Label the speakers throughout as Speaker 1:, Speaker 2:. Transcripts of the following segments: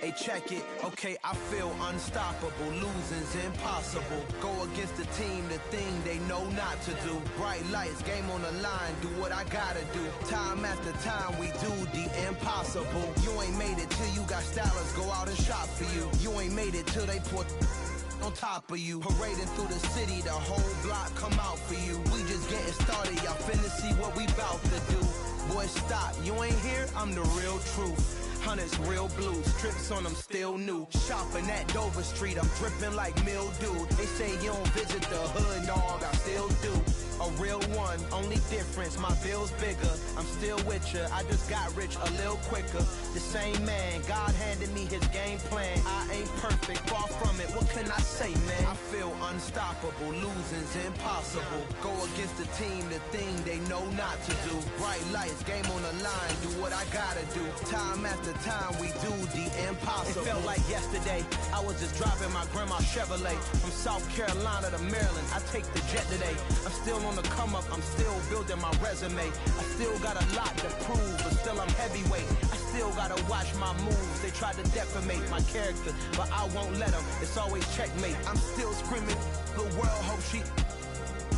Speaker 1: Hey, check it. Okay, I feel unstoppable. Losing's impossible. Go against the team, the thing they know not to do. Bright lights, game on the line. Do what I gotta do. Time after time, we do the impossible. You ain't made it till you got stylers go out and shop for you. You ain't made it till they put on top of you. Parading through the city, the whole block come out for you. We just getting started, y'all finna see what we bout to do. Boy, stop, you ain't here, I'm the real truth. Hunters, real blue, strips on them still new. Shopping at Dover Street, I'm dripping like mildew. They say you don't visit the hood, dog, I still do. A real one, only difference, my bill's bigger. I'm still with ya, I just got rich a little quicker. The same man, God handed me his game plan. I ain't perfect, far from it, what can I say, man? I feel unstoppable, losing's impossible. Go against the team, the thing they know not to do. Bright lights, game on the line, do what I gotta do. Time after time, we do the impossible. It felt like yesterday, I was just driving my grandma's Chevrolet. From South Carolina to Maryland, I take the jet today. I'm still on the come up, I'm still building my resume. I still got a lot to prove, but still I'm heavyweight. I still gotta watch my moves. They tried to defamate my character, but I won't let them. It's always checkmate. I'm still screaming, the world hope she...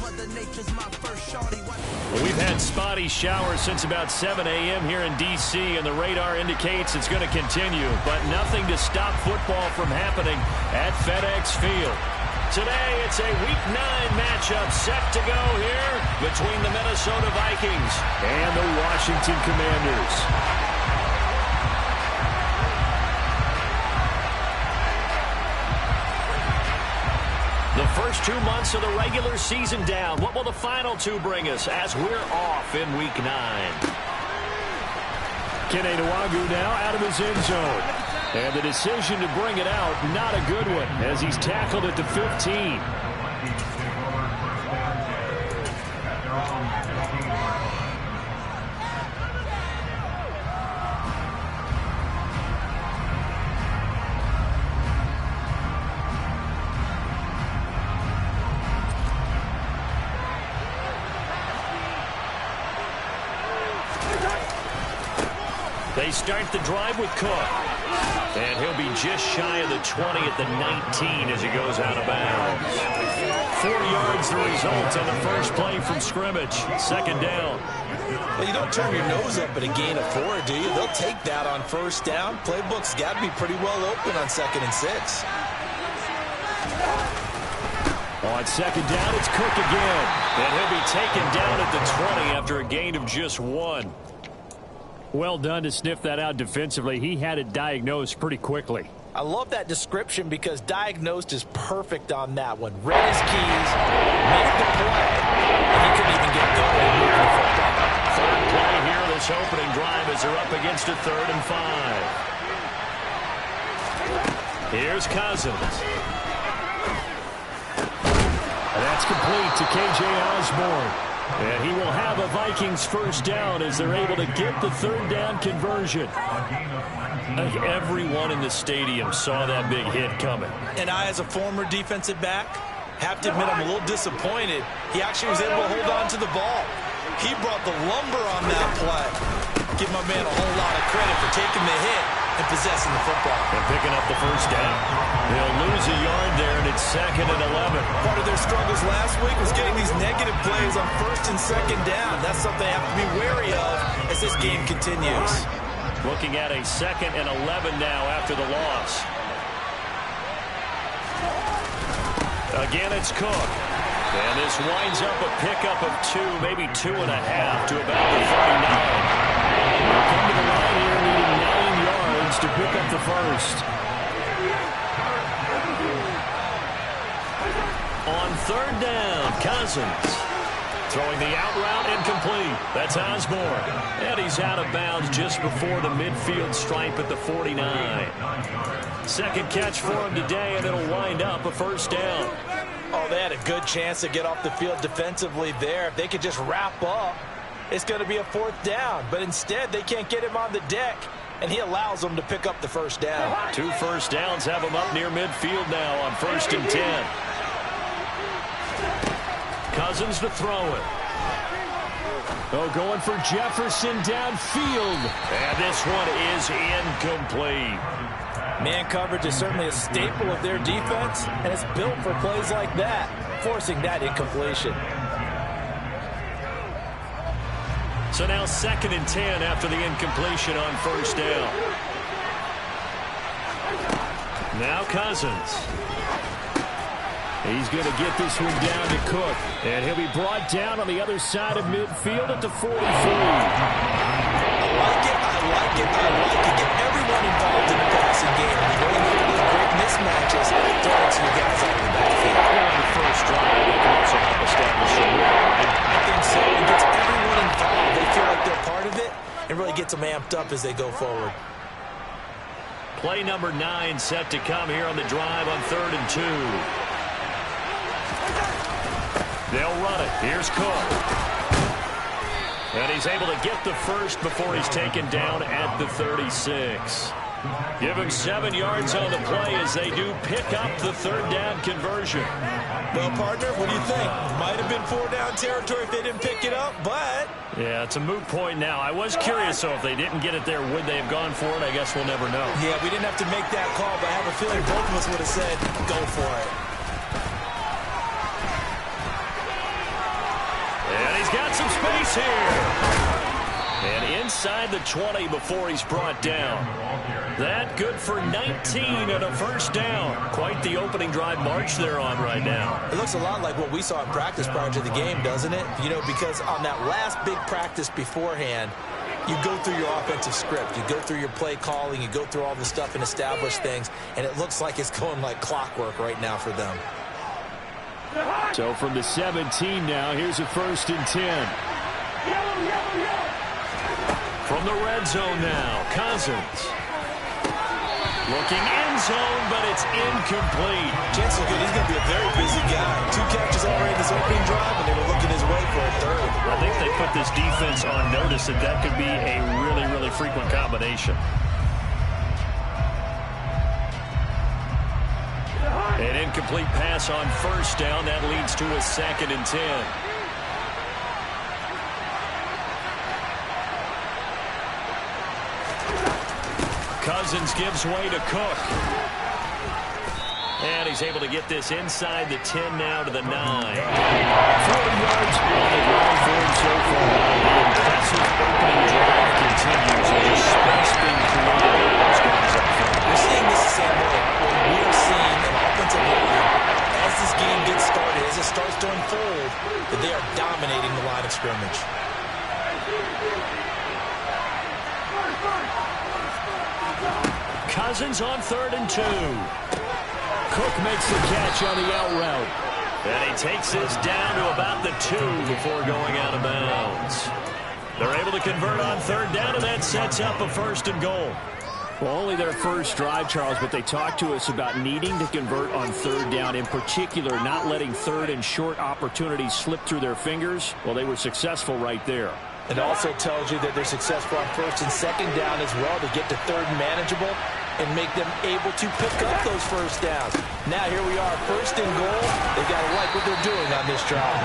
Speaker 1: Mother Nature's my first shorty.
Speaker 2: Well, we've had spotty showers since about 7 a.m. here in D.C., and the radar indicates it's going to continue, but nothing to stop football from happening at FedEx Field. Today, it's a Week 9 matchup set to go here between the Minnesota Vikings and the Washington Commanders. The first 2 months of the regular season down. What will the final 2 bring us as we're off in Week 9? Kene Nwangwu now out of his end zone. And the decision to bring it out, not a good one, as he's tackled at the 15. They start the drive with Cook. And he'll be just shy of the 20 at the 19 as he goes out of bounds. 4 yards the result on the first play from scrimmage. Second down.
Speaker 3: Well, you don't turn your nose up at a gain of 4, do you? They'll take that on first down. Playbook's got to be pretty well open on 2nd and 6.
Speaker 2: On second down, it's Cook again. And he'll be taken down at the 20 after a gain of just 1. Well done to sniff that out defensively. He had it diagnosed pretty quickly.
Speaker 3: I love that description because diagnosed is perfect on that one. Read his keys, made the play, and he couldn't even get going moving the football.
Speaker 2: Third play here, this opening drive as they're up against a 3rd and 5. Here's Cousins. And that's complete to K.J. Osborne. And he will have a Vikings first down as they're able to get the 3rd down conversion. I think everyone in the stadium saw that big hit coming.
Speaker 3: And I, as a former defensive back, have to admit I'm a little disappointed. He actually was able to hold on to the ball. He brought the lumber on that play. Give my man a whole lot of credit for taking the hit and possessing the football.
Speaker 2: And picking up the first down. They'll lose a yard there, and it's 2nd and 11.
Speaker 3: Part of their struggles last week was getting these negative plays on 1st and 2nd down. That's something they have to be wary of as this game continues.
Speaker 2: Looking at a 2nd and 11 now after the loss. Again, it's Cook. And this winds up a pickup of 2, maybe 2.5 to about the 39. They'll come to the line here needing 9 yards to pick up the first. On 3rd down, Cousins. Throwing the out route incomplete. That's Osborne. And he's out of bounds just before the midfield stripe at the 49. Second catch for him today, and it'll wind up a first down.
Speaker 3: Oh, they had a good chance to get off the field defensively there. If they could just wrap up, it's going to be a 4th down. But instead, they can't get him on the deck, and he allows them to pick up the first down.
Speaker 2: 2 first downs have him up near midfield now on 1st and 10. Cousins to throw it. Oh, going for Jefferson downfield. And this one is incomplete.
Speaker 3: Man coverage is certainly a staple of their defense, and it's built for plays like that, forcing that incompletion.
Speaker 2: So now 2nd and 10 after the incompletion on 1st down. Now Cousins. He's going to get this one down to Cook. And he'll be brought down on the other side of midfield at the 43.
Speaker 3: I like it. Get everyone involved in the passing game. And when you get great mismatches, throw it to your guys out of the backfield.
Speaker 2: On the first drive, they can also help establish a rhythm.
Speaker 3: I think so. It gets everyone involved. They feel like they're part of it, and really gets them amped up as they go forward.
Speaker 2: Play number 9 set to come here on the drive on 3rd and 2. They'll run it. Here's Cook. And he's able to get the first before he's taken down at the 36. Give him 7 yards on the play as they do pick up the 3rd down conversion.
Speaker 3: Well, partner, what do you think? Might have been 4-down territory if they didn't pick it up, but...
Speaker 2: Yeah, it's a moot point now. I was curious, so if they didn't get it there, would they have gone for it? I guess we'll never know.
Speaker 3: Yeah, we didn't have to make that call, but I have a feeling both of us would have said, go for it.
Speaker 2: And he's got some space here. And inside the 20 before he's brought down. That good for 19 and a 1st down. Quite the opening drive march they're on right now.
Speaker 3: It looks a lot like what we saw in practice prior to the game, doesn't it? You know, because on that last big practice beforehand, you go through your offensive script. You go through your play calling. You go through all the stuff and establish things. And it looks like it's going like clockwork right now for them.
Speaker 2: So from the 17 now, here's a 1st and 10. From the red zone now, Cousins. Looking end zone, but it's incomplete.
Speaker 3: Chances are good he's going to be a very busy guy. 2 catches already in this opening drive, and they were looking his way for a 3rd.
Speaker 2: I think they put this defense on notice that that could be a really, really frequent combination. An incomplete pass on 1st down. That leads to a 2nd and 10. Cousins gives way to Cook. And he's able to get this inside the 10 now to the 9. 40 yards on the ground for him so far. The impressive opening drive continues with just space being created by those guys up front.
Speaker 3: We're seeing this the same way. We are seeing an offensive line as this game gets started, as it starts to unfold, that they are dominating the line of scrimmage.
Speaker 2: Cousins on 3rd and 2. Cook makes the catch on the out route. And he takes this down to about the 2 before going out of bounds. They're able to convert on 3rd down, and that sets up a 1st and goal. Well, only their first drive, Charles, but they talked to us about needing to convert on 3rd down, in particular not letting 3rd and short opportunities slip through their fingers. Well, they were successful right there.
Speaker 3: It also tells you that they're successful on 1st and 2nd down as well to get to 3rd and manageable and make them able to pick up those 1st downs. Now here we are, 1st and goal. They've got to like what they're doing on this drive.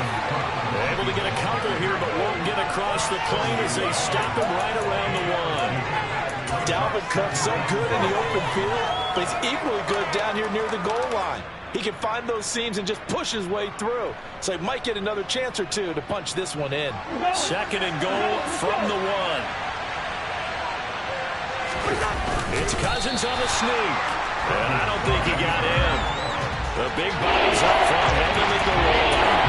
Speaker 2: They're able to get a couple here, but won't get across the plane as they stop him right around the 1.
Speaker 3: Dalvin Cook so good in the open field, but he's equally good down here near the goal line. He can find those seams and just push his way through. So he might get another chance or two to punch this one in.
Speaker 2: 2nd and goal from the 1. It's Cousins on the sneak. And I don't think he got in. The big body's up front, heading to the line.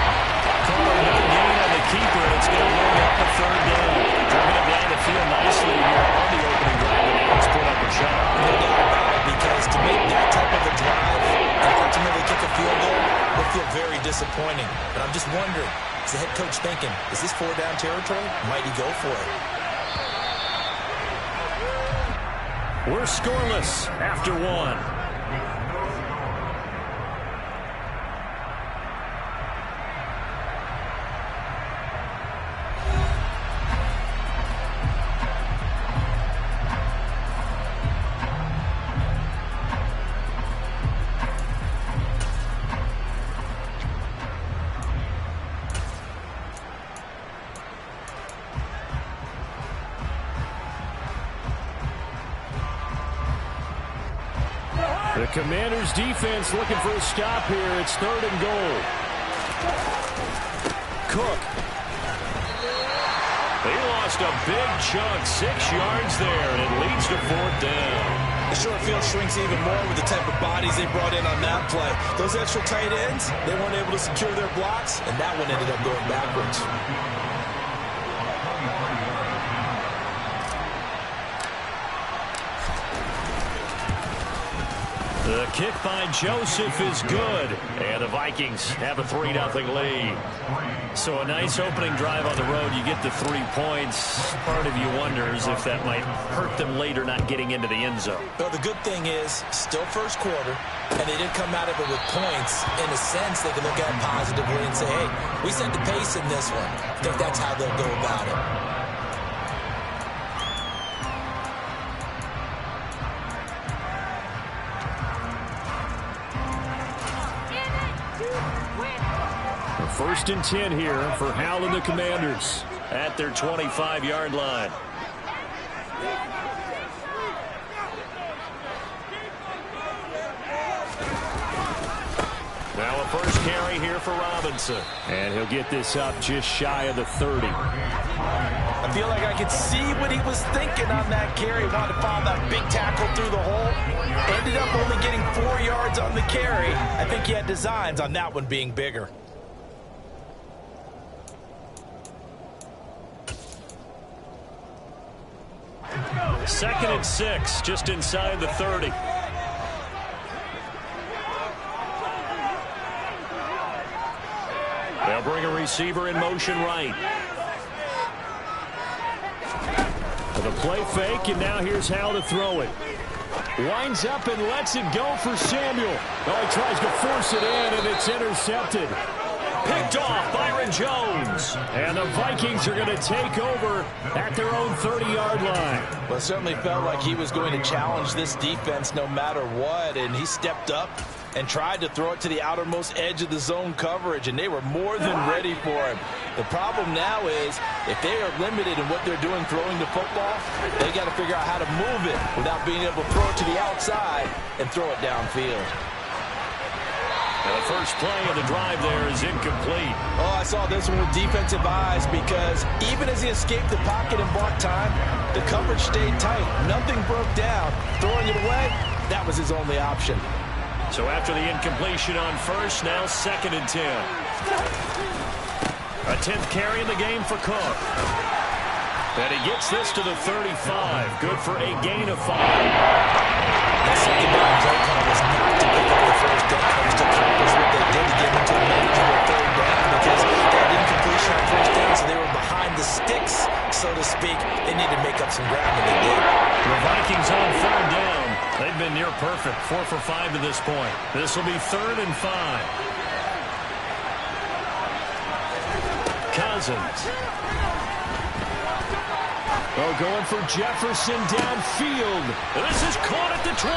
Speaker 2: Caught a good gain on the keeper, and it's going to bring up a 3rd down. Driving it down the field nicely here on the opening drive, and now it's put up a shot.
Speaker 3: No doubt about it, because to make that type of a drive and ultimately kick a field goal will feel very disappointing. But I'm just wondering, is the head coach thinking, is this 4-down territory? Might he go for it?
Speaker 2: We're scoreless after 1. The Commanders' defense looking for a stop here. It's 3rd and goal. Cook. They lost a big chunk, 6 yards there, and it leads to 4th down.
Speaker 3: The short field shrinks even more with the type of bodies they brought in on that play. Those extra tight ends, they weren't able to secure their blocks, and that one ended up going backwards.
Speaker 2: The kick by Joseph is good, and the Vikings have a 3-0 lead. So a nice opening drive on the road. You get the 3 points. Part of you wonders if that might hurt them later not getting into the end zone.
Speaker 3: Well, the good thing is, still first quarter, and they didn't come out of it with points. In a sense, they can look at it positively and say, hey, we set the pace in this one. I think that's how they'll go about it.
Speaker 2: First and 10 here for Howell and the Commanders at their 25-yard line. Now a first carry here for Robinson. And he'll get this up just shy of the 30.
Speaker 3: I feel like I could see what he was thinking on that carry. Wanted to follow that big tackle through the hole. Ended up only getting 4 yards on the carry. I think he had designs on that one being bigger.
Speaker 2: Second and 6, just inside the 30. They'll bring a receiver in motion right. The play fake, and now here's Howell to throw it. Winds up and lets it go for Samuel. Oh, he tries to force it in, and it's intercepted. Picked off Byron Jones. And the Vikings are going to take over at their own 30-yard line.
Speaker 3: Well, it certainly felt like he was going to challenge this defense no matter what, and he stepped up and tried to throw it to the outermost edge of the zone coverage, and they were more than ready for him. The problem now is if they are limited in what they're doing throwing the football, they got to figure out how to move it without being able to throw it to the outside and throw it downfield.
Speaker 2: Now the first play of the drive there is incomplete.
Speaker 3: Oh, I saw this one with defensive eyes because even as he escaped the pocket and bought time, the coverage stayed tight. Nothing broke down. Throwing it away, that was his only option.
Speaker 2: So after the incompletion on first, now 2nd and 10. A 10th carry in the game for Cook. And he gets this to the 35. Good for a gain of 5.
Speaker 3: That second down play call was not to pick up the first down. It was to accomplish what they did to get into a manageable 3rd down because they had incompletion on first down, so they were behind the sticks, so to speak. They needed to make up some ground, and they did.
Speaker 2: The Vikings on 3rd down. They've been near perfect, 4 for 5 to this point. This will be 3rd and 5. Cousins. Oh, going for Jefferson downfield. This is caught at the 20.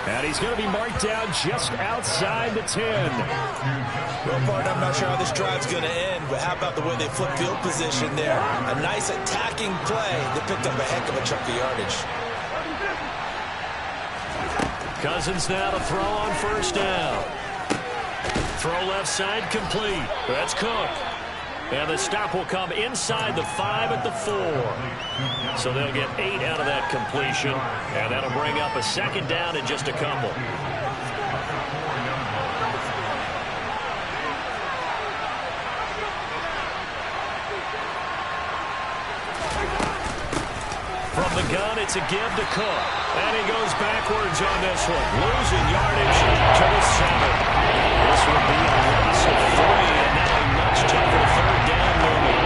Speaker 2: And he's going to be marked down just outside the 10.
Speaker 3: Well, partner, I'm not sure how this drive's going to end, but how about the way they flip field position there? A nice attacking play that picked up a heck of a chunk of yardage.
Speaker 2: Cousins now to throw on first down. Throw left side complete. That's Cook. And the stop will come inside the 5 at the 4. So they'll get 8 out of that completion. And that'll bring up a 2nd down in just a couple. From the gun, it's a give to Cook. And he goes backwards on this one. Losing yardage to the 7. This will be a loss of 3. And now a much tougher 3rd down moment.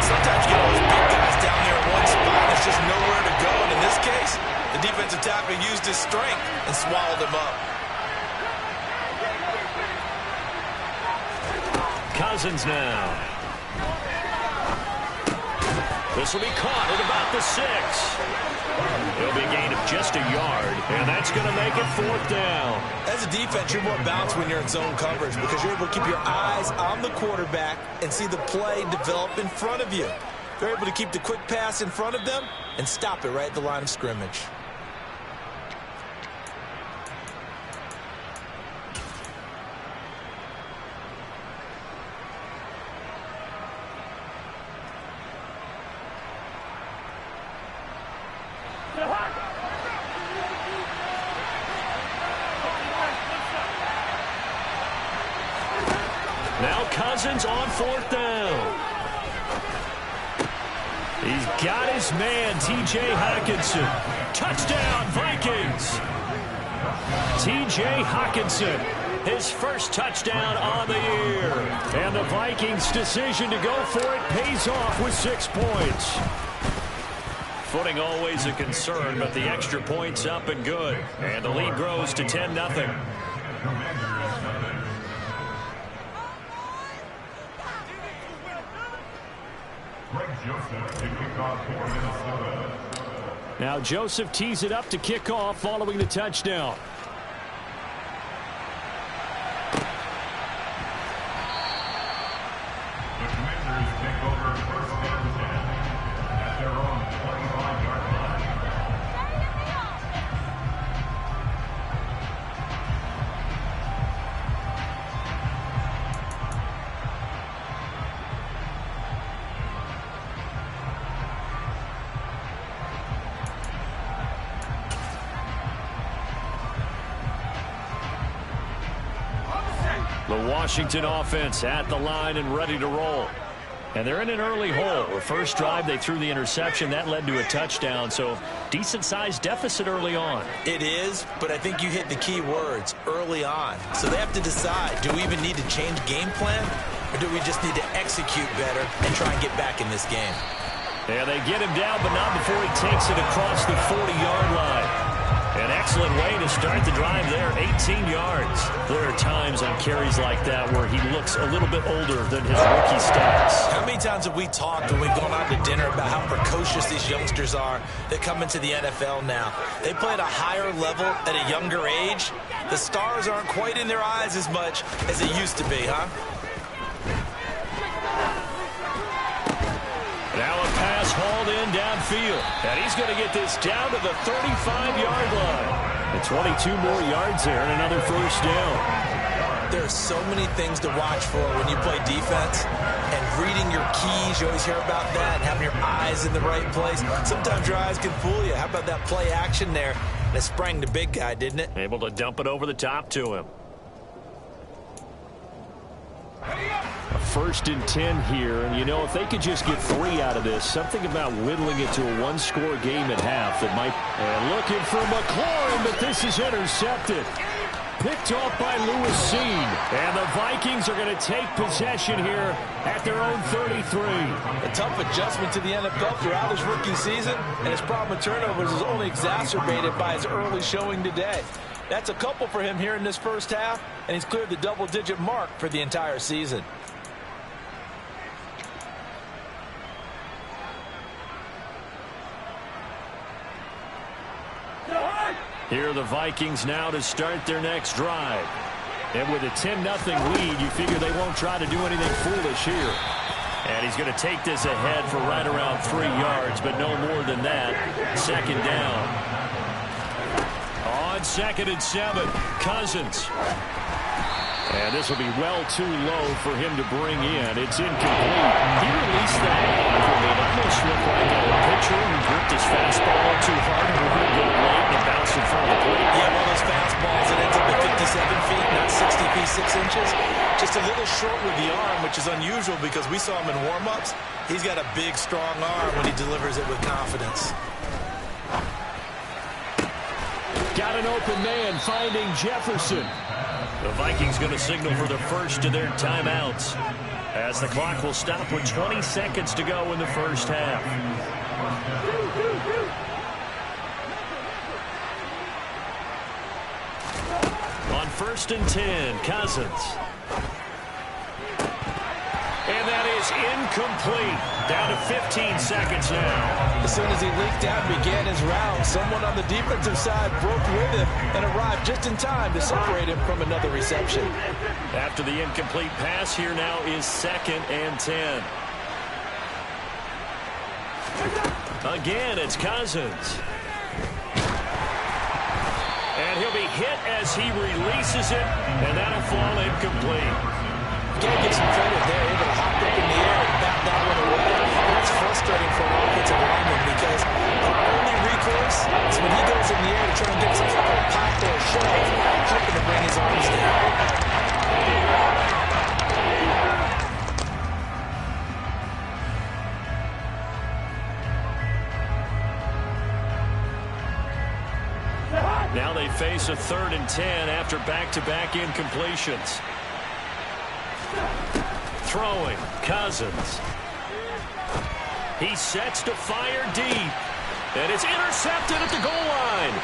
Speaker 3: Sometimes you get all those big guys down there in one spot. There's just nowhere to go. And in this case, the defensive tackle used his strength and swallowed him up.
Speaker 2: Cousins now. This will be caught at about the 6. It'll be a gain of just a yard, and that's going to make it 4th down.
Speaker 3: As a defense, you're more balanced when you're in zone coverage because you're able to keep your eyes on the quarterback and see the play develop in front of you. You're able to keep the quick pass in front of them and stop it right at the line of scrimmage.
Speaker 2: Now Cousins on 4th down. He's got his man, T.J. Hockenson. Touchdown, Vikings. T.J. Hockenson, his first touchdown on the year. And the Vikings' decision to go for it pays off with 6 points. Footing always a concern, but the extra point's up and good. And the lead grows to 10-0. Now Joseph tees it up to kick off following the touchdown.
Speaker 4: The Commanders take over first down at their own 25-yard line.
Speaker 2: The Washington offense at the line and ready to roll. And they're in an early hole. The first drive, they threw the interception. That led to a touchdown, so decent-sized deficit early on.
Speaker 3: It is, but I think you hit the key words, early on. So they have to decide, do we even need to change game plan, or do we just need to execute better and try and get back in this game?
Speaker 2: Yeah, they get him down, but not before he takes it across the 40-yard line. An excellent way to start the drive there, 18 yards. There are times on carries like that where he looks a little bit older than his rookie stats.
Speaker 3: How many times have we talked when we've gone out to dinner about how precocious these youngsters are that come into the NFL now? They play at a higher level at a younger age. The stars aren't quite in their eyes as much as they used to be, huh?
Speaker 2: Now a pass hauled in downfield. And he's going to get this down to the 35-yard line. And 22 more yards there and another first down.
Speaker 3: There are so many things to watch for when you play defense. And reading your keys, you always hear about that. And having your eyes in the right place. Sometimes your eyes can fool you. How about that play action there? That sprang the big guy, didn't it?
Speaker 2: Able to dump it over the top to him. A 1st and 10 here, and you know, if they could just get 3 out of this, something about whittling it to a 1-score game at half that might. And looking for McLaurin, but this is intercepted. Picked off by Lewis Seen. And the Vikings are going to take possession here at their own 33.
Speaker 3: A tough adjustment to the NFL throughout his rookie season, and his problem with turnovers is only exacerbated by his early showing today. That's a couple for him here in this first half, and he's cleared the double-digit mark for the entire season.
Speaker 2: Here are the Vikings now to start their next drive. And with a 10-0 lead, you figure they won't try to do anything foolish here. And he's going to take this ahead for right around 3 yards, but no more than that. 2nd down. On 2nd and 7, Cousins. And this will be well too low for him to bring in. It's incomplete. He released that for me. It almost looked like a pitcher who gripped his fastball too hard and would go late and bounce in front of the plate.
Speaker 3: Yeah, one of those fastballs that ends up at 57 feet, not 60 feet, 6 inches. Just a little short with the arm, which is unusual because we saw him in warm-ups. He's got a big, strong arm when he delivers it with confidence.
Speaker 2: Got an open man finding Jefferson. The Vikings going to signal for the first of their timeouts as the clock will stop with 20 seconds to go in the first half. On 1st and 10, Cousins. And that is incomplete. Down to 15 seconds now.
Speaker 3: As soon as he leaked out and began his round, someone on the defensive side broke with him and arrived just in time to separate him from another reception.
Speaker 2: After the incomplete pass, here now is 2nd and 10. Again, it's Cousins. And he'll be hit as he releases it, and that'll fall incomplete.
Speaker 3: Can't give some credit there, able to hop up in the air and bat that one away. That's frustrating for an offensive lineman because our only recourse his arms down.
Speaker 2: Now they face a 3rd and 10 after back-to-back incompletions. Throwing, Cousins. He sets to fire deep. And it's intercepted at the goal line.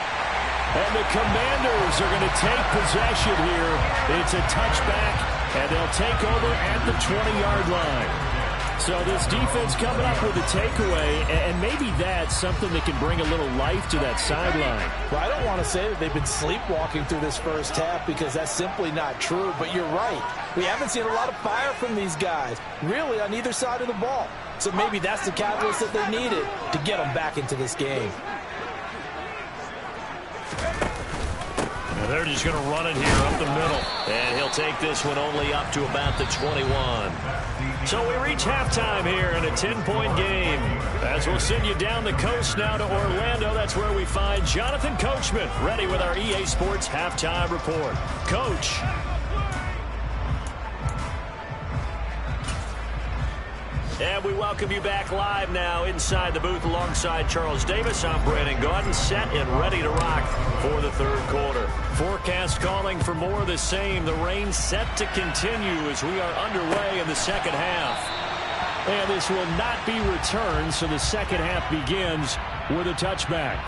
Speaker 2: And the Commanders are going to take possession here. It's a touchback, and they'll take over at the 20-yard line. So this defense coming up with a takeaway, and maybe that's something that can bring a little life to that sideline.
Speaker 3: Well, I don't want to say that they've been sleepwalking through this first half because that's simply not true, but you're right. We haven't seen a lot of fire from these guys, really, on either side of the ball. So maybe that's the catalyst that they needed to get them back into this game.
Speaker 2: And they're just going to run it here up the middle. And he'll take this one only up to about the 21. So we reach halftime here in a 10-point game. As we'll send you down the coast now to Orlando, that's where we find Jonathan Coachman ready with our EA Sports Halftime Report. Coach. And we welcome you back live now inside the booth alongside Charles Davis. I'm Brandon Gaudin, set and ready to rock for the third quarter. Forecast calling for more of the same. The rain set to continue as we are underway in the second half. And this will not be returned, so the second half begins with a touchback.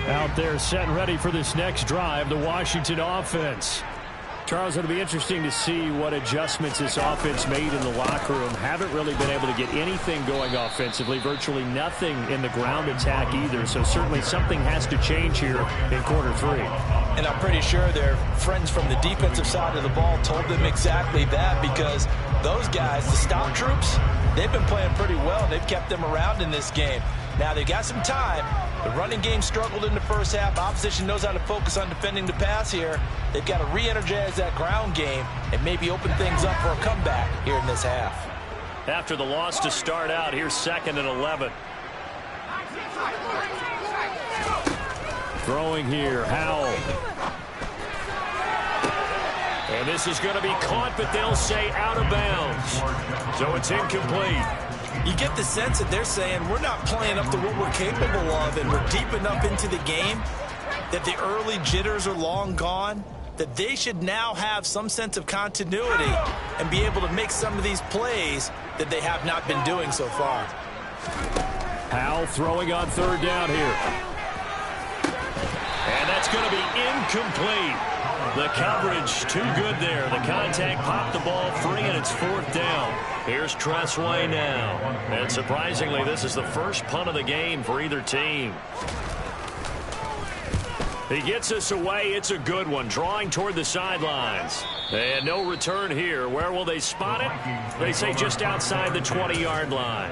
Speaker 2: Out there set and ready for this next drive, the Washington offense. Charles, it'll be interesting to see what adjustments this offense made in the locker room. Haven't really been able to get anything going offensively, virtually nothing in the ground attack either. So certainly something has to change here in quarter 3.
Speaker 3: And I'm pretty sure their friends from the defensive side of the ball told them exactly that, because those guys, the stop troops, they've been playing pretty well. They've kept them around in this game. Now they've got some time. The running game struggled in the first half. Opposition knows how to focus on defending the pass here. They've got to re-energize that ground game and maybe open things up for a comeback here in this half.
Speaker 2: After the loss to start out, here's 2nd and 11. Throwing here, Howell. And this is going to be caught, but they'll say out of bounds. So it's incomplete.
Speaker 3: You get the sense that they're saying we're not playing up to what we're capable of, and we're deep enough into the game that the early jitters are long gone, that they should now have some sense of continuity and be able to make some of these plays that they have not been doing so far.
Speaker 2: Howell throwing on 3rd down here. And that's going to be incomplete. The coverage too good there. The contact popped the ball free, and it's 4th down. Here's Tressway now. And surprisingly, this is the first punt of the game for either team. He gets us away. It's a good one. Drawing toward the sidelines. And no return here. Where will they spot it? They say just outside the 20-yard line.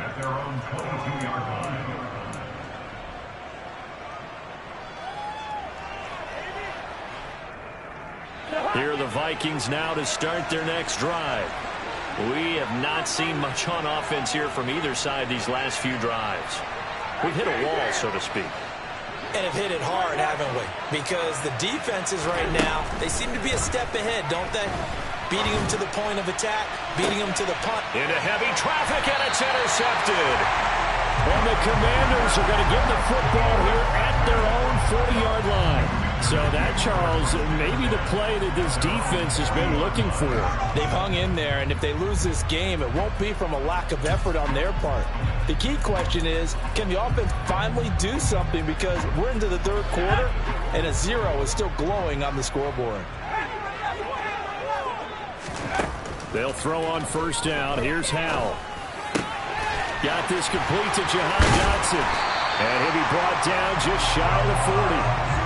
Speaker 2: Here are the Vikings now to start their next drive. We have not seen much on offense here from either side these last few drives. We've hit a wall, so to speak.
Speaker 3: And have hit it hard, haven't we? Because the defenses right now, they seem to be a step ahead, don't they? Beating them to the point of attack, beating them to the punt.
Speaker 2: Into heavy traffic, and it's intercepted. And the Commanders are going to get the football here at their own 40-yard line. So that, Charles, maybe the play that this defense has been looking for.
Speaker 3: They've hung in there, and if they lose this game, it won't be from a lack of effort on their part. The key question is, can the offense finally do something? Because we're into the third quarter, and a 0 is still glowing on the scoreboard.
Speaker 2: They'll throw on 1st down. Here's Howell. Got this complete to Jahan Dotson. And he'll be brought down just shy of the 40.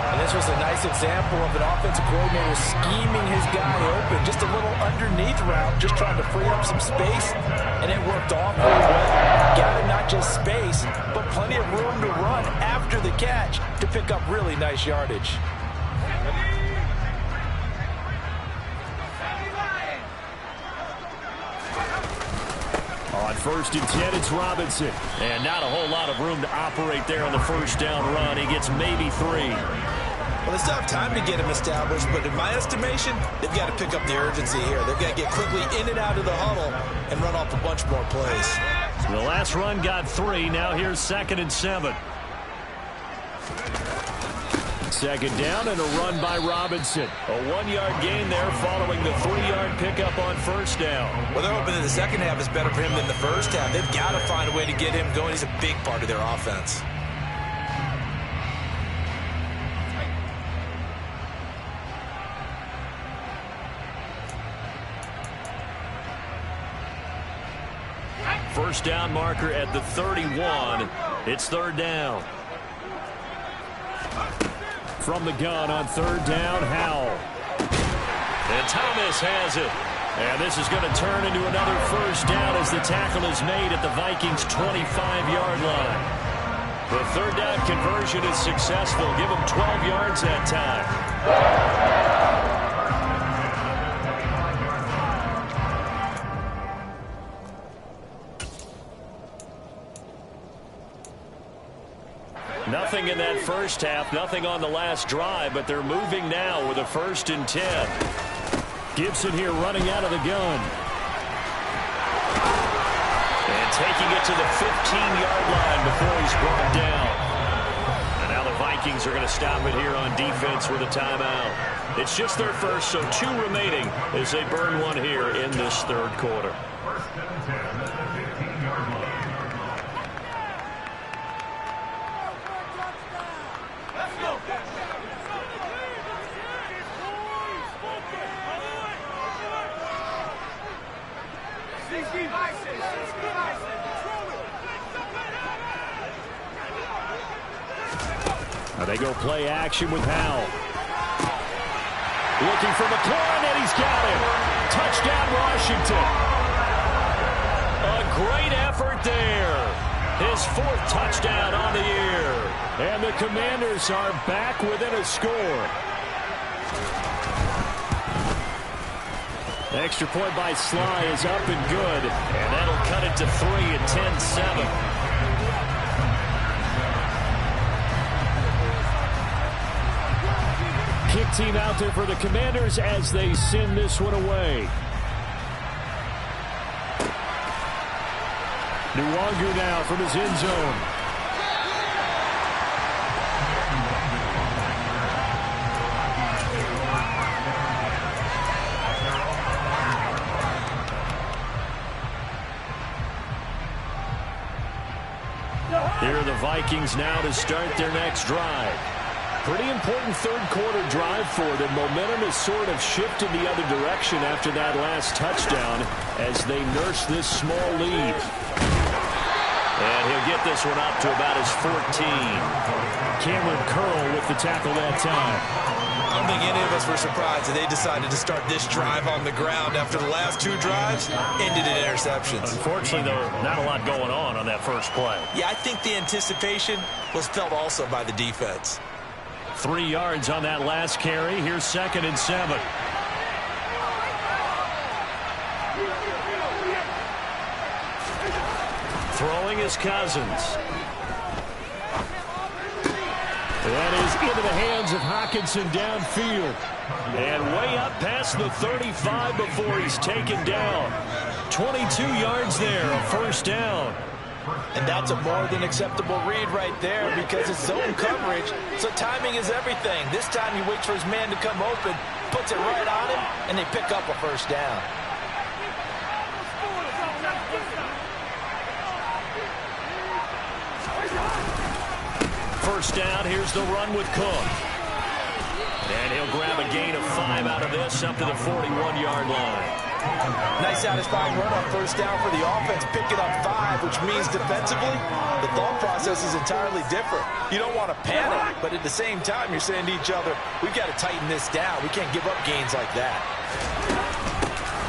Speaker 3: And this was a nice example of an offensive coordinator scheming his guy open. Just a little underneath route, just trying to free up some space. And it worked awfully well. Gathered not just space, but plenty of room to run after the catch to pick up really nice yardage.
Speaker 2: First and 10, it's Robinson. And not a whole lot of room to operate there on the first down run. He gets maybe 3.
Speaker 3: Well, they still have time to get him established, but in my estimation, they've got to pick up the urgency here. They've got to get quickly in and out of the huddle and run off a bunch more plays.
Speaker 2: The last run got 3. Now here's 2nd and 7. Second down and a run by Robinson. A 1-yard gain there following the 3-yard pickup on first down.
Speaker 3: Well, they're hoping that the second half is better for him than the first half. They've got to find a way to get him going. He's a big part of their offense.
Speaker 2: First down marker at the 31. It's 3rd down. From the gun on 3rd down, Howell. And Thomas has it. And this is going to turn into another first down as the tackle is made at the Vikings' 25-yard line. The 3rd down conversion is successful. Give them 12 yards that time. Nothing in that first half, nothing on the last drive, but they're moving now with a 1st and 10. Gibson here running out of the gun. And taking it to the 15-yard line before he's brought down. And now the Vikings are going to stop it here on defense with a timeout. It's just their first, so 2 remaining as they burn one here in this 3rd quarter.
Speaker 4: First and 10 at the 15-yard line.
Speaker 2: Now they go play action with Howell. Looking for McLaurin, and he's got him. Touchdown, Washington. A great effort there. His 4th touchdown on the year. And the Commanders are back within a score. The extra point by Sly is up and good. And that'll cut it to 3 at 10-7. Kick team out there for the Commanders as they send this one away. Nwangu now from his end zone. Here are the Vikings now to start their next drive. Pretty important 3rd quarter drive for them. Momentum has sort of shifted the other direction after that last touchdown as they nurse this small lead. And he'll get this one up to about his 14. Cameron Curl with the tackle that time.
Speaker 3: I don't think any of us were surprised that they decided to start this drive on the ground after the last 2 drives ended in interceptions.
Speaker 2: Unfortunately, though, not a lot going on that first play.
Speaker 3: Yeah, I think the anticipation was felt also by the defense.
Speaker 2: 3 yards on that last carry. Here's 2nd and 7. Throwing is Cousins. That is into the hands of Hockenson downfield. And way up past the 35 before he's taken down. 22 yards there, a first down.
Speaker 3: And that's a more than acceptable read right there because it's zone coverage, so timing is everything. This time he waits for his man to come open, puts it right on him, and they pick up a first down.
Speaker 2: First down, here's the run with Cook. And he'll grab a gain of 5 out of this up to the 41-yard line.
Speaker 3: Nice satisfying run on first down for the offense, picking up 5, which means defensively, the thought process is entirely different. You don't want to panic, but at the same time, you're saying to each other, we've got to tighten this down. We can't give up gains like that.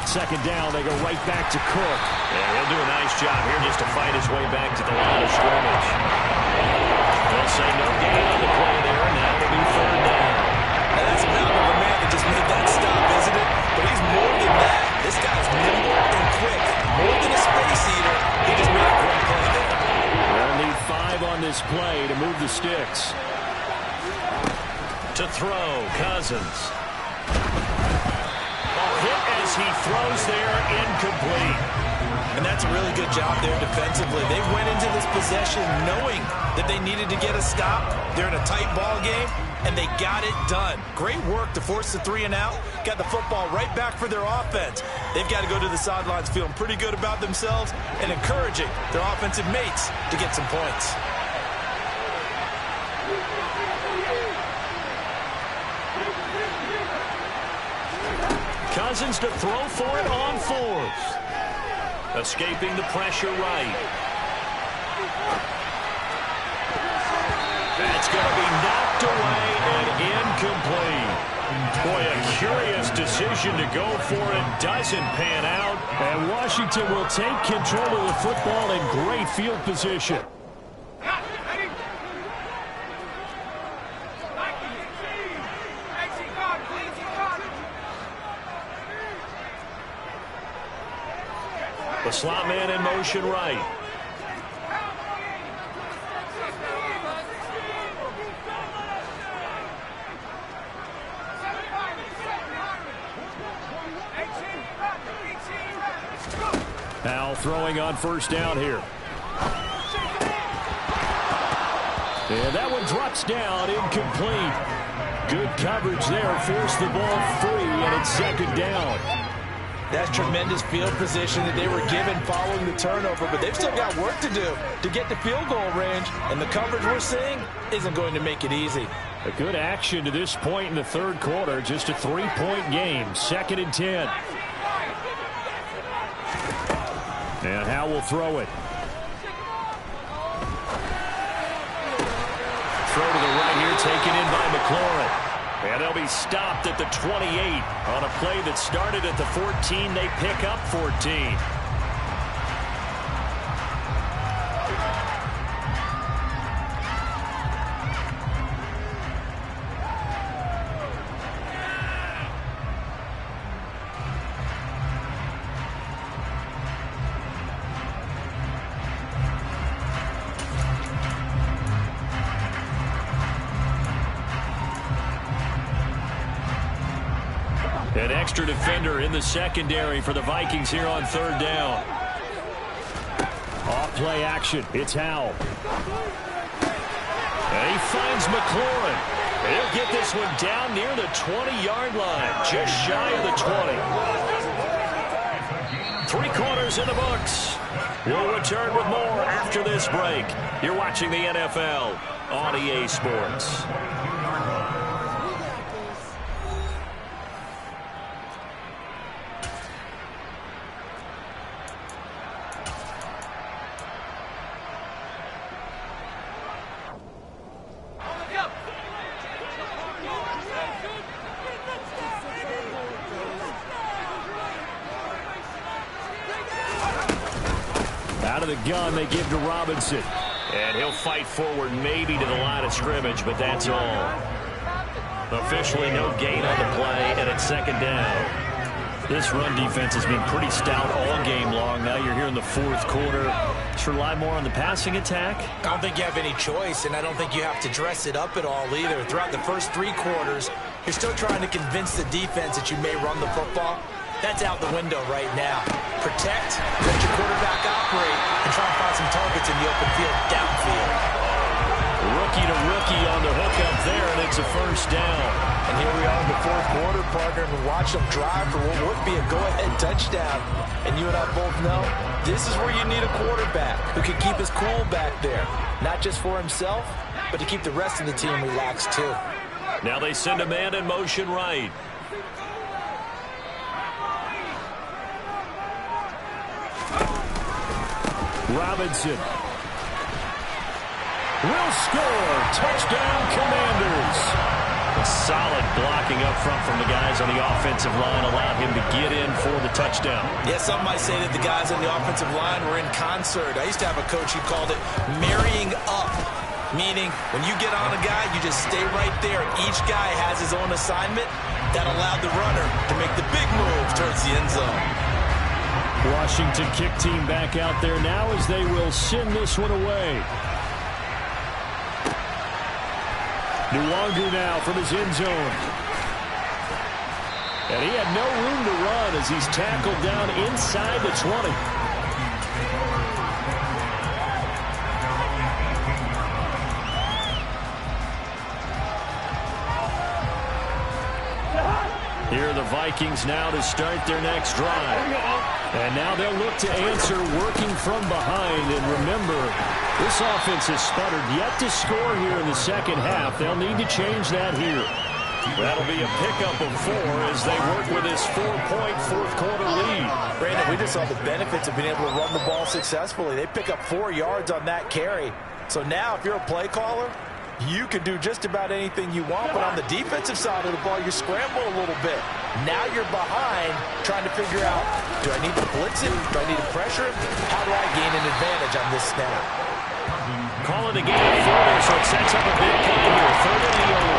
Speaker 2: Second down, they go right back to Cook. And he'll do a nice job here just to fight his way back to the line of scrimmage. They'll say no gain on the play there, and now it'll be 3rd down.
Speaker 3: And that's a mountain of a man that just made that stop, isn't it? But he's more than that. This guy's nimble and quick. More than a space eater,
Speaker 2: sticks. To throw, Cousins. A hit as he throws there, incomplete.
Speaker 3: And that's a really good job there defensively. They went into this possession knowing that they needed to get a stop. They're in a tight ball game, and they got it done. Great work to force the 3 and out. Got the football right back for their offense. They've got to go to the sidelines feeling pretty good about themselves and encouraging their offensive mates to get some points.
Speaker 2: Cousins to throw for it on 4th. Escaping the pressure right. That's going to be knocked away and incomplete. Boy, a curious decision to go for it. Doesn't pan out. And Washington will take control of the football in great field position. The slot man in motion right. Now throwing on 1st down here. And that one drops down, incomplete. Good coverage there, forced the ball free, and it's 2nd down.
Speaker 3: That's tremendous field position that they were given following the turnover, but they've still got work to do to get to field goal range, and the coverage we're seeing isn't going to make it easy.
Speaker 2: A good action to this point in the 3rd quarter, just a 3-point game, 2nd and 10. And Howe will throw it. Throw to the right here, taken in by McLaurin. And they'll be stopped at the 28 on a play that started at the 14. They pick up 14. An extra defender in the secondary for the Vikings here on 3rd down. Off play action. It's Howe. And he finds McLaurin. He'll get this one down near the 20-yard line, just shy of the 20. 3 quarters in the books. We'll return with more after this break. You're watching the NFL on EA Sports. Out of the gun, they give to Robinson. And he'll fight forward maybe to the line of scrimmage, but that's all. Officially no gain on the play, and it's 2nd down. This run defense has been pretty stout all game long. Now you're here in the 4th quarter. Should rely more on the passing attack?
Speaker 3: I don't think you have any choice, and I don't think you have to dress it up at all either. Throughout the first 3 quarters, you're still trying to convince the defense that you may run the football. That's out the window right now. Protect, let your quarterback operate, and try and find some targets in the open field downfield.
Speaker 2: Rookie to rookie on the hookup there, and it's a 1st down.
Speaker 3: And here we are in the 4th quarter, partner, and watch them drive for what would be a go-ahead touchdown. And you and I both know this is where you need a quarterback who can keep his cool back there, not just for himself, but to keep the rest of the team relaxed too.
Speaker 2: Now they send a man in motion right. Robinson will score. Touchdown, Commanders. A solid blocking up front from the guys on the offensive line allowed him to get in for the touchdown.
Speaker 3: Yeah, some might say that the guys on the offensive line were in concert. I used to have a coach who called it marrying up, meaning when you get on a guy, you just stay right there. Each guy has his own assignment that allowed the runner to make the big move towards the end zone.
Speaker 2: Washington kick team back out there now as they will send this one away. Nwangu now from his end zone. And he had no room to run as he's tackled down inside the 20. Here are the Vikings now to start their next drive. And now they'll look to answer working from behind. And remember, this offense has sputtered yet to score here in the second half. They'll need to change that here. That'll be a pickup of 4 as they work with this 4-point fourth-quarter lead.
Speaker 3: Brandon, we just saw the benefits of being able to run the ball successfully. They pick up 4 yards on that carry. So now if you're a play caller, you can do just about anything you want. But on the defensive side of the ball, you scramble a little bit. Now you're behind trying to figure out, do I need to blitz him? Do I need to pressure him? How do I gain an advantage on this snap?
Speaker 2: Call it a game of 4, so it sets up a big play here. 3rd and goal.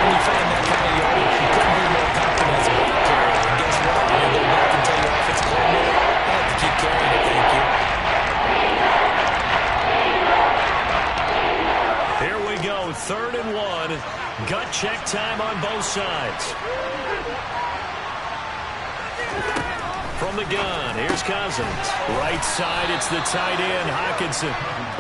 Speaker 3: When you find that kind of yardage, you couldn't be more confident as a ball carrier. And guess what? You're going to go back and tell your offensive coordinator, I have to keep carrying it, thank you.
Speaker 2: Here we go, 3rd and 1. Gut check time on both sides. From the gun, here's Cousins. Right side, it's the tight end, Hockenson.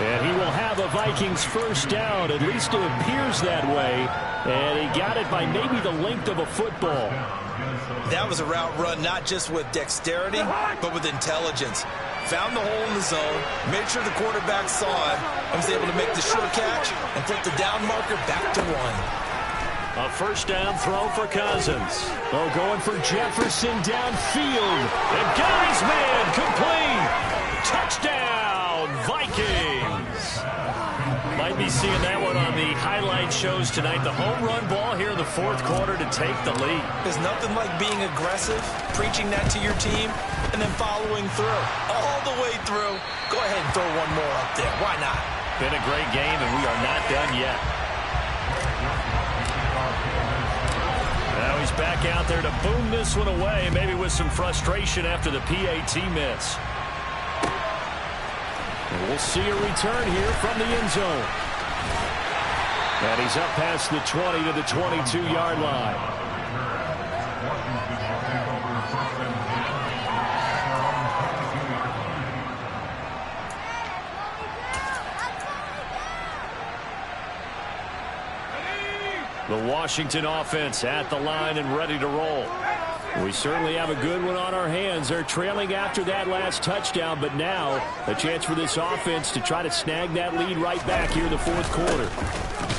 Speaker 2: And he will have a Vikings first down. At least it appears that way. And he got it by maybe the length of a football.
Speaker 3: That was a route run not just with dexterity, but with intelligence. Found the hole in the zone, made sure the quarterback saw it, and was able to make the sure catch and flip the down marker back to 1.
Speaker 2: A first down throw for Cousins. Oh, going for Jefferson downfield. And Guy's man complete. Touchdown, Vikings. Might be seeing that one on the highlight shows tonight. The home run ball here in the 4th quarter to take the lead.
Speaker 3: There's nothing like being aggressive, preaching that to your team, and then following through. All the way through. Go ahead and throw one more up there. Why not?
Speaker 2: Been a great game, and we are not done yet. Now he's back out there to boom this one away, maybe with some frustration after the PAT miss. And we'll see a return here from the end zone. And he's up past the 20 to the 22-yard line. The Washington offense at the line and ready to roll. We certainly have a good one on our hands. They're trailing after that last touchdown, but now a chance for this offense to try to snag that lead right back here in the 4th quarter.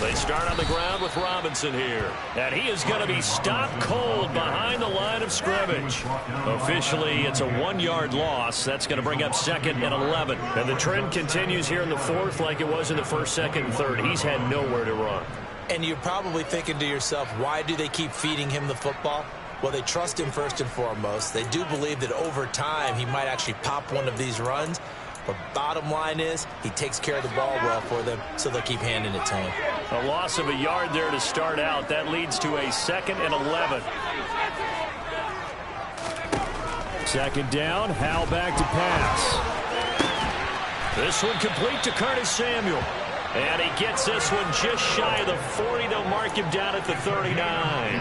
Speaker 2: They start on the ground with Robinson here. And he is going to be stopped cold behind the line of scrimmage. Officially, it's a 1-yard loss. That's going to bring up 2nd and 11. And the trend continues here in the 4th like it was in the 1st, 2nd, and 3rd. He's had nowhere to run.
Speaker 3: And you're probably thinking to yourself, why do they keep feeding him the football? Well, they trust him first and foremost. They do believe that over time he might actually pop one of these runs. But bottom line is he takes care of the ball well for them, so they'll keep handing it to him.
Speaker 2: A loss of a yard there to start out. That leads to a 2nd and 11. 2nd down, Howell back to pass. This one complete to Curtis Samuel. And he gets this one just shy of the 40. They'll mark him down at the 39.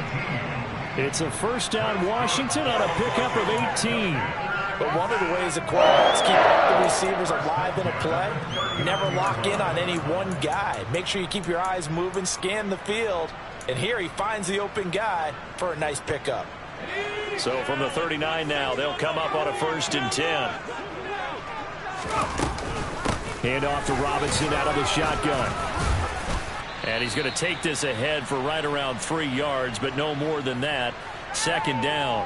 Speaker 2: It's a first down Washington on a pickup of 18.
Speaker 3: But one of the ways the quarterbacks keep the receivers alive in a play, never lock in on any one guy. Make sure you keep your eyes moving, scan the field. And here he finds the open guy for a nice pickup.
Speaker 2: So from the 39 now, they'll come up on a 1st and 10. Hand off to Robinson out of the shotgun. And he's going to take this ahead for right around 3 yards, but no more than that. 2nd down.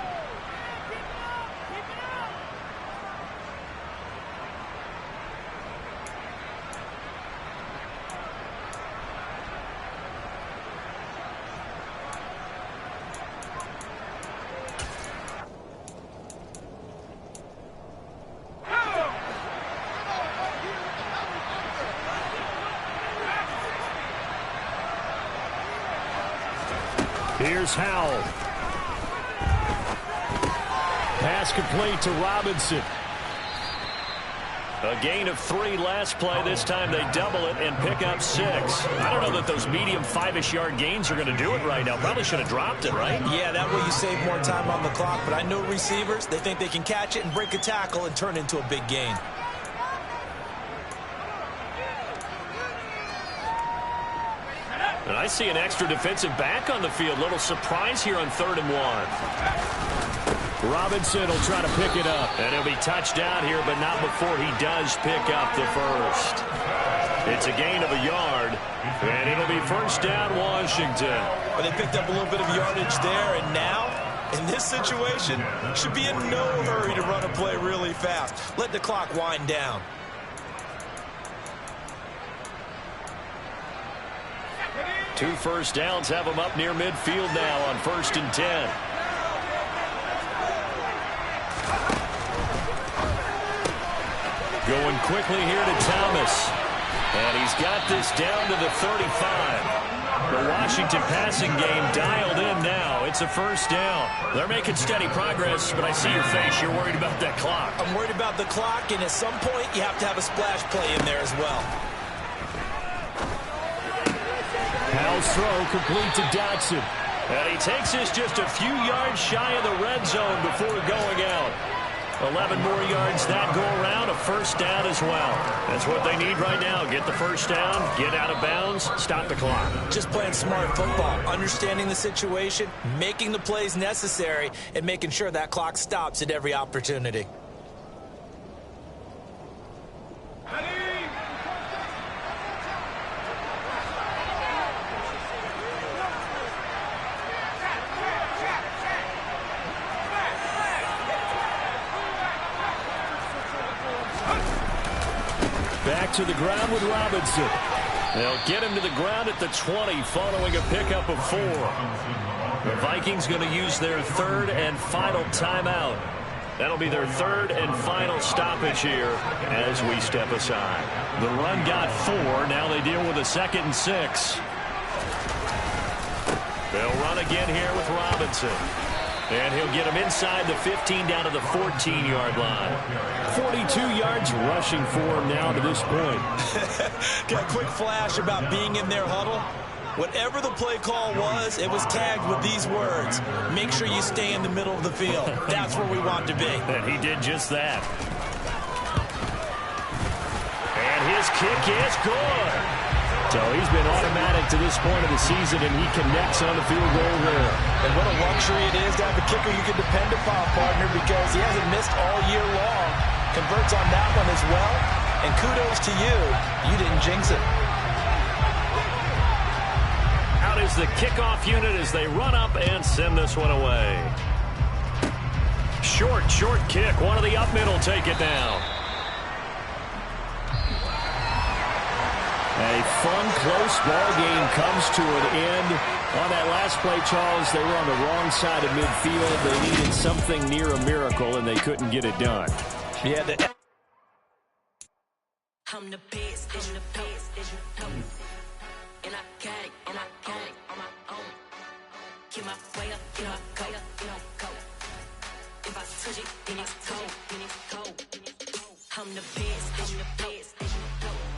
Speaker 2: Here's Howell. Pass complete to Robinson. A gain of 3 last play. This time they double it and pick up 6. I don't know that those medium 5-ish yard gains are going to do it right now. Probably should have dropped it, right?
Speaker 3: Yeah, that way you save more time on the clock. But I know receivers, they think they can catch it and break a tackle and turn it into a big gain.
Speaker 2: And I see an extra defensive back on the field. Little surprise here on 3rd and 1. Robinson will try to pick it up. And he'll be touched down here, but not before he does pick up the first. It's a gain of a yard, and it'll be first down, Washington.
Speaker 3: Well, they picked up a little bit of yardage there, and now, in this situation, should be in no hurry to run a play really fast. Let the clock wind down.
Speaker 2: Two first downs have them up near midfield now on 1st and 10. Going quickly here to Thomas. And he's got this down to the 35. The Washington passing game dialed in now. It's a first down. They're making steady progress, but I see your face. You're worried about that clock.
Speaker 3: I'm worried about the clock, and at some point, you have to have a splash play in there as well.
Speaker 2: Howell's throw complete to Dotson. And he takes this just a few yards shy of the red zone before going out. 11 more yards that go around, a first down as well. That's what they need right now. Get the first down, get out of bounds, stop the clock.
Speaker 3: Just playing smart football, understanding the situation, making the plays necessary, and making sure that clock stops at every opportunity.
Speaker 2: Back to the ground with Robinson. They'll get him to the ground at the 20 following a pickup of 4. The Vikings going to use their 3rd and final timeout. That'll be their 3rd and final stoppage here as we step aside. The run got 4. Now they deal with a 2nd and 6. They'll run again here with Robinson. And he'll get him inside the 15 down to the 14-yard line. 42 yards rushing for him now to this point.
Speaker 3: Got a quick flash about being in their huddle. Whatever the play call was, it was tagged with these words. Make sure you stay in the middle of the field. That's where we want to be.
Speaker 2: And he did just that. And his kick is good. So he's been automatic to this point of the season, and he connects on the field goal there.
Speaker 3: And what a luxury it is to have a kicker you can depend upon, partner, because he hasn't missed all year long. Converts on that one as well. And kudos to you. You didn't jinx it.
Speaker 2: Out is the kickoff unit as they run up and send this one away. Short kick. One of the up middle take it down. A fun, close ball game comes to an end. On that last play, Charles, they were on the wrong side of midfield. They needed something near a miracle, and they couldn't get it done.
Speaker 3: Yeah,
Speaker 5: I'm the best, and I got it on my own. Get my way up, go. If I touch it, then it's cold. I'm the best,